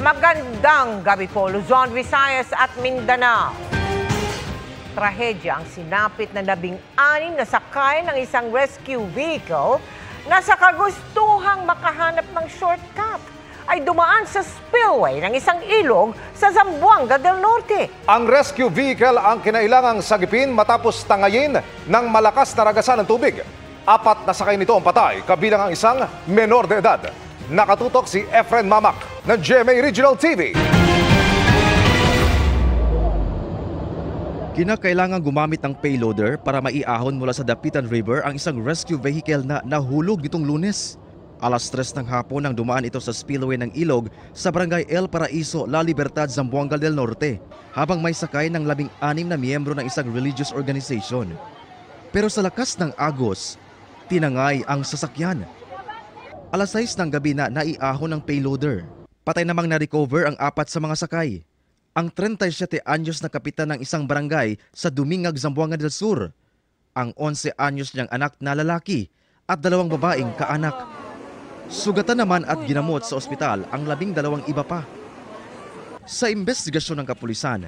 Magandang gabi po, Luzon, Visayas at Mindanao. Trahedya ang sinapit na 16 na sakay ng isang rescue vehicle na sa kagustuhang makahanap ng shortcut ay dumaan sa spillway ng isang ilog sa Zamboanga del Norte. Ang rescue vehicle ang kinailangang sagipin matapos tangayin ng malakas na ragasan ng tubig. 4 na sakay nito ang patay, kabilang ang isang menor de edad. Nakatutok si Efren Mamak ng GMA Regional TV. Kinakailangan gumamit ng payloader para maiahon mula sa Dapitan River ang isang rescue vehicle na nahulog nitong Lunes. Alas 3 ng hapon nang dumaan ito sa spillway ng ilog sa Barangay El Paraiso, La Libertad, Zamboanga del Norte, habang may sakay ng 16 na miyembro ng isang religious organization. Pero sa lakas ng agos, tinangay ang sasakyan. Alas 6 ng gabi na naiahon ng payloader. Patay namang na-recover ang 4 sa mga sakay. Ang 37 anyos na kapitan ng isang barangay sa Dumingag, Zamboanga del Sur. Ang 11 anyos niyang anak na lalaki at 2 babaeng kaanak. Sugatan naman at ginamot sa ospital ang 12 iba pa. Sa investigasyon ng kapulisan,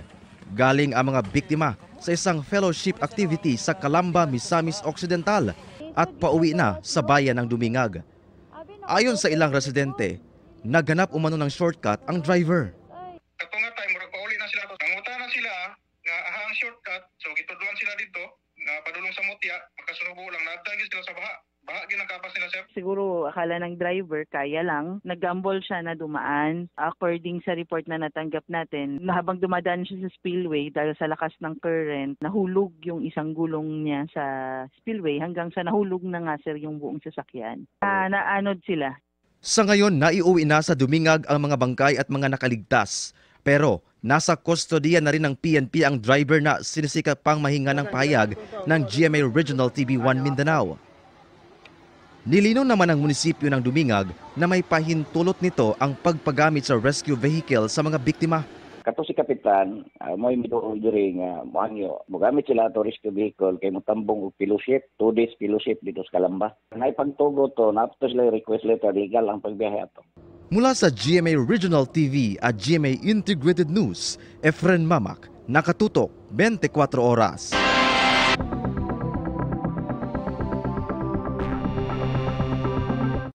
galing ang mga biktima sa isang fellowship activity sa Calamba, Misamis Occidental at pauwi na sa bayan ng Dumingag. Ayon sa ilang residente, naghanap umano ng shortcut ang driver. Kato nga tayo, murag pauli na sila. Nanguta na sila nga ahang shortcut. So gituduan sila dito, na padulong sa mutya, makasunubo lang. Nadagis sila sa baha. Baha ginakapas nila, sir. Siguro akala ng driver kaya lang. Nag-gamble siya na dumaan. According sa report na natanggap natin, habang dumadaan siya sa spillway dahil sa lakas ng current, nahulog yung isang gulong niya sa spillway hanggang sa nahulog na nga, sir, yung buong sasakyan. Naanod sila. Sa ngayon, naiuwi na sa Dumingag ang mga bangkay at mga nakaligtas. Pero nasa kustodiya na rin ng PNP ang driver na sinisikap pang mahinga ng pahayag ng GMA Regional TV1 Mindanao. Nilinaw naman ng munisipyo ng Dumingag na may pahintulot nito ang pagpagamit sa rescue vehicle sa mga biktima. Kato si Kapitan, mo'y miduol diri nga moangyo. Mogamit sila to rescue vehicle kay motambong og fellowship, 2 days fellowship dito sa Calamba. Naipagtugo to, napto sila request letter legal ang pagbiyahe ato. Mula sa GMA Regional TV at GMA Integrated News, Efren Mamak, nakatutok 24 oras.